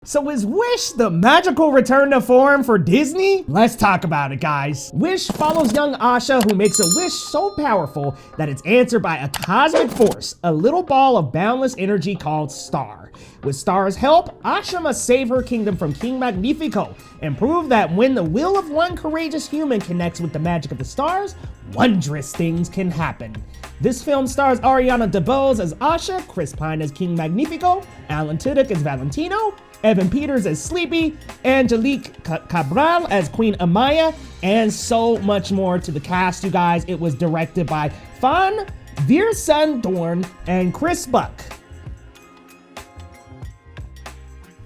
So is Wish the magical return to form for Disney? Let's talk about it, guys. Wish follows young Asha, who makes a wish so powerful that it's answered by a cosmic force, a little ball of boundless energy called Star. With Star's help, Asha must save her kingdom from King Magnifico and prove that when the will of one courageous human connects with the magic of the stars, wondrous things can happen. This film stars Ariana DeBose as Asha, Chris Pine as King Magnifico, Alan Tudyk as Valentino, Evan Peters as Sleepy, Angelique Cabral as Queen Amaya, and so much more to the cast, you guys. It was directed by Van Veersandorn and Chris Buck.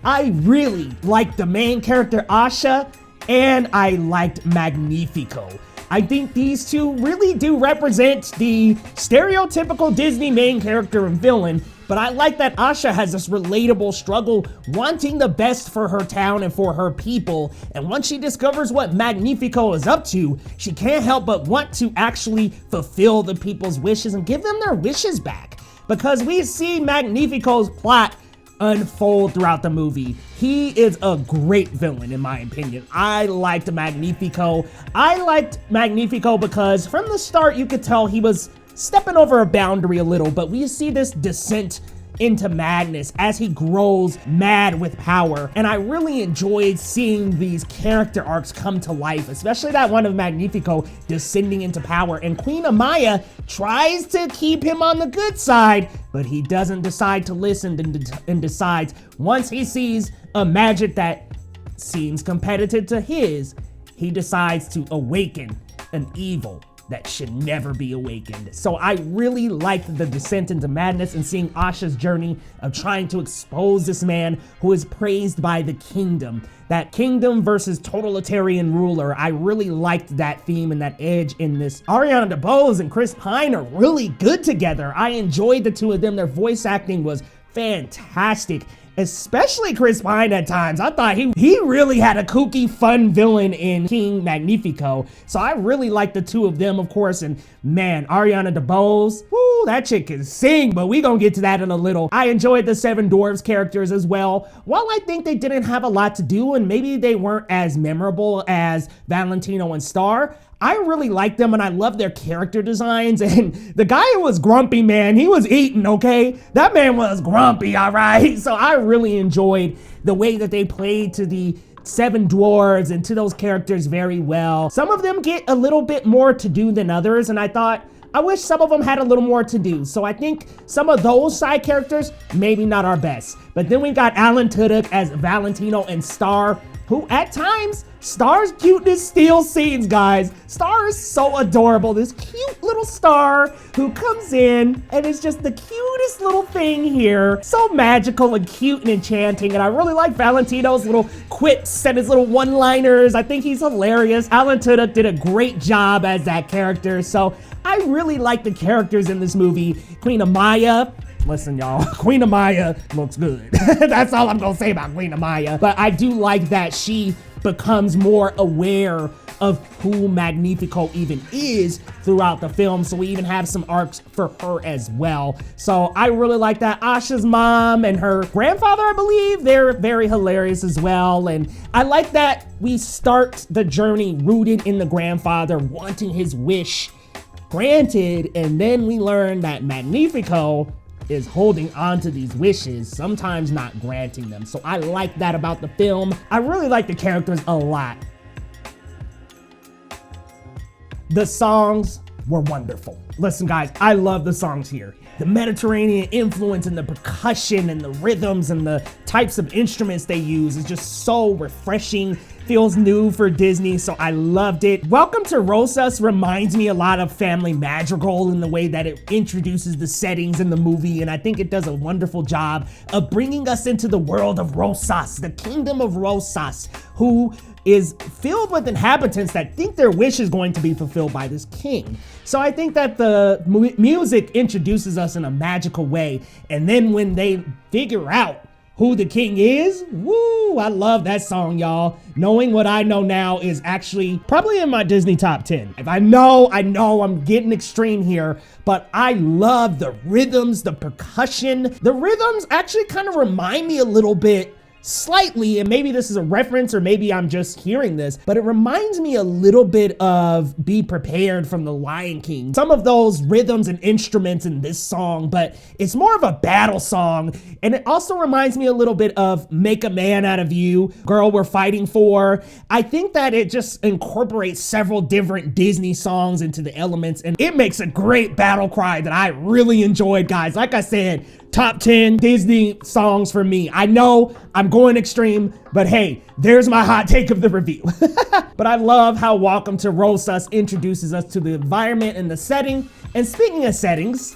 I really liked the main character Asha, and I liked Magnifico. I think these two really do represent the stereotypical Disney main character and villain, but I like that Asha has this relatable struggle wanting the best for her town and for her people, and once she discovers what Magnifico is up to, she can't help but want to actually fulfill the people's wishes and give them their wishes back. Because we see Magnifico's plot unfold throughout the movie. He is a great villain in my opinion. I liked Magnifico. I liked Magnifico because from the start you could tell he was stepping over a boundary a little, but we see this descent into madness as he grows mad with power. And I really enjoyed seeing these character arcs come to life, especially that one of Magnifico descending into power. And Queen Amaya tries to keep him on the good side, but he doesn't decide to listen and decides once he sees a magic that seems competitive to his, he decides to awaken an evil that should never be awakened. So I really liked the descent into madness and seeing Asha's journey of trying to expose this man who is praised by the kingdom. That kingdom versus totalitarian ruler. I really liked that theme and that edge in this. Ariana DeBose and Chris Pine are really good together. I enjoyed the two of them. Their voice acting was fantastic. Especially Chris Pine at times. I thought he really had a kooky, fun villain in King Magnifico. So I really liked the two of them, of course. And man, Ariana DeBose, woo, that chick can sing, but we gonna get to that in a little. I enjoyed the Seven Dwarfs characters as well. While I think they didn't have a lot to do and maybe they weren't as memorable as Valentino and Star, I really liked them and I love their character designs. And the guy who was grumpy, man, he was eating, okay? That man was grumpy, all right? So I really enjoyed the way that they played to the Seven Dwarves and to those characters very well. Some of them get a little bit more to do than others, and I thought, I wish some of them had a little more to do. So I think some of those side characters, maybe not our best. But then we got Alan Tudyk as Valentino and Star, who at times, Star's cuteness steals scenes, guys. Star is so adorable. This cute little Star who comes in and is just the cutest little thing here. So magical and cute and enchanting. And I really like Valentino's little quips and his little one-liners. I think he's hilarious. Alan Tudyk did a great job as that character. So I really like the characters in this movie. Queen Amaya, listen, y'all, Queen Amaya looks good. That's all I'm gonna say about Queen Amaya. But I do like that she becomes more aware of who Magnifico even is throughout the film. So we even have some arcs for her as well. So I really like that. Asha's mom and her grandfather, I believe, they're very hilarious as well. And I like that we start the journey rooted in the grandfather wanting his wish granted. And then we learn that Magnifico is holding on to these wishes, sometimes not granting them. So I like that about the film. I really like the characters a lot. The songs were wonderful. Listen, guys, I love the songs here. The Mediterranean influence and the percussion and the rhythms and the types of instruments they use is just so refreshing. Feels new for Disney, so I loved it. Welcome to Rosas reminds me a lot of Family Madrigal in the way that it introduces the settings in the movie, and I think it does a wonderful job of bringing us into the world of Rosas, the kingdom of Rosas, who is filled with inhabitants that think their wish is going to be fulfilled by this king. So I think that the music introduces us in a magical way, and then when they figure out who the king is, woo, I love that song, y'all. Knowing what I know now is actually probably in my Disney top 10. If I know I'm getting extreme here, but I love the rhythms, the percussion. The rhythms actually kind of remind me a little bit slightly, and maybe this is a reference or maybe I'm just hearing this, but it reminds me a little bit of Be Prepared from The Lion King. Some of those rhythms and instruments in this song, but it's more of a battle song. And it also reminds me a little bit of Make a Man Out of You, Girl We're Fighting For. I think that it just incorporates several different Disney songs into the elements, and it makes a great battle cry that I really enjoyed, guys. Like I said, top 10 Disney songs for me. I know I'm going extreme, but hey, there's my hot take of the review. But I love how Welcome to Rosas introduces us to the environment and the setting. And speaking of settings,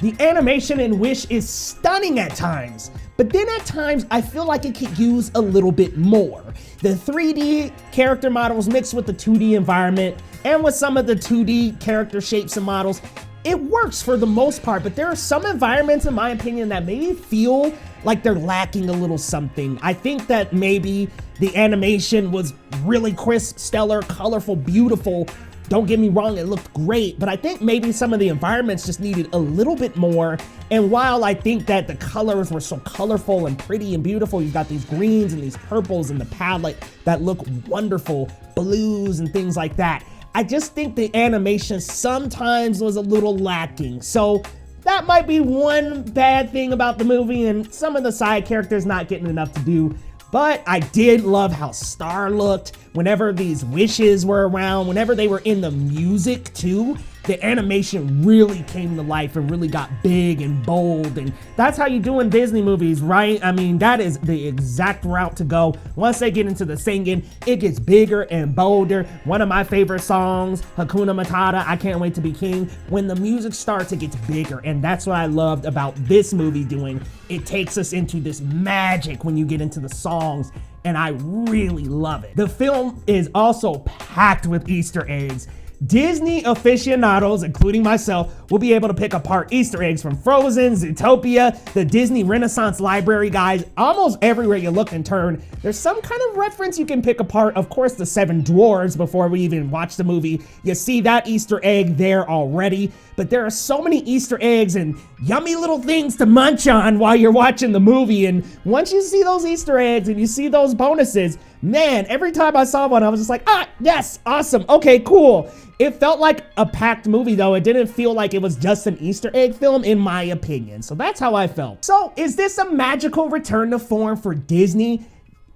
the animation in Wish is stunning at times, but then at times I feel like it could use a little bit more. The 3D character models mixed with the 2D environment and with some of the 2D character shapes and models, it works for the most part, but there are some environments, in my opinion, that maybe feel like they're lacking a little something. I think that maybe the animation was really crisp, stellar, colorful, beautiful. Don't get me wrong, it looked great, but I think maybe some of the environments just needed a little bit more. And while I think that the colors were so colorful and pretty and beautiful, you've got these greens and these purples in the palette that look wonderful, blues and things like that, I just think the animation sometimes was a little lacking. So that might be one bad thing about the movie, and some of the side characters not getting enough to do. But I did love how Star looked whenever these wishes were around, whenever they were in the music too. The animation really came to life and really got big and bold, and that's how you do in Disney movies, right? I mean, that is the exact route to go. Once they get into the singing, it gets bigger and bolder. One of my favorite songs, Hakuna Matata, I Can't Wait to Be King, when the music starts, it gets bigger, and that's what I loved about this movie doing. It takes us into this magic when you get into the songs, and I really love it. The film is also packed with Easter eggs. Disney aficionados, including myself, will be able to pick apart Easter eggs from Frozen, Zootopia, the Disney Renaissance Library, guys. Almost everywhere you look and turn, there's some kind of reference you can pick apart. Of course, the Seven Dwarves, before we even watch the movie, you see that Easter egg there already. But there are so many Easter eggs and yummy little things to munch on while you're watching the movie. And once you see those Easter eggs and you see those bonuses, man, every time I saw one, I was just like, ah, yes, awesome, okay, cool. It felt like a packed movie, though. It didn't feel like it was just an Easter egg film, in my opinion. So that's how I felt. So is this a magical return to form for Disney?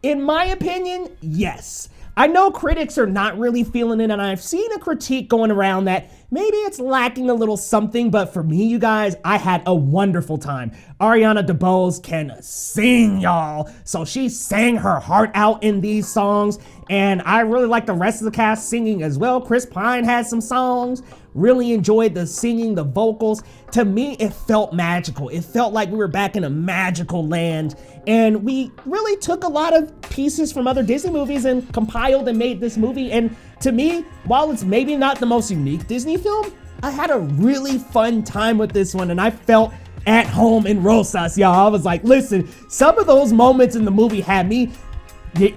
In my opinion, yes. I know critics are not really feeling it, and I've seen a critique going around that maybe it's lacking a little something, but for me, you guys, I had a wonderful time. Ariana DeBose can sing, y'all. So she sang her heart out in these songs, and I really like the rest of the cast singing as well. Chris Pine had some songs. Really enjoyed the singing, the vocals. To me, it felt magical. It felt like we were back in a magical land, and we really took a lot of pieces from other Disney movies and compiled and made this movie. And to me, while it's maybe not the most unique Disney film, I had a really fun time with this one, and I felt at home in Rosas, y'all. I was like, listen, some of those moments in the movie had me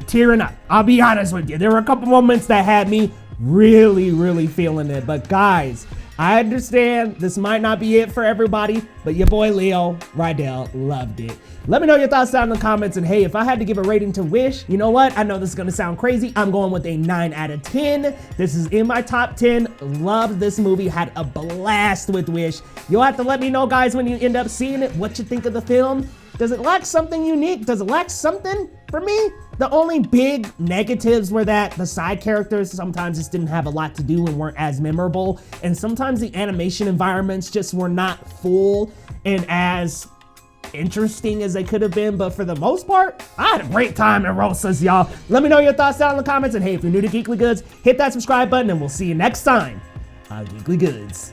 tearing up. I'll be honest with you. There were a couple moments that had me really feeling it. But guys, I understand this might not be it for everybody, but your boy Leo Rydell loved it. Let me know your thoughts down in the comments, and hey, if I had to give a rating to Wish, you know what? I know this is gonna sound crazy. I'm going with a 9 out of 10. This is in my top 10. Loved this movie, had a blast with Wish. You'll have to let me know, guys, when you end up seeing it, what you think of the film. Does it lack something unique? Does it lack something? For me, the only big negatives were that the side characters sometimes just didn't have a lot to do and weren't as memorable. And sometimes the animation environments just were not full and as interesting as they could have been. But for the most part, I had a great time in Rosas, y'all. Let me know your thoughts down in the comments. And hey, if you're new to Geekly Goods, hit that subscribe button and we'll see you next time on Geekly Goods.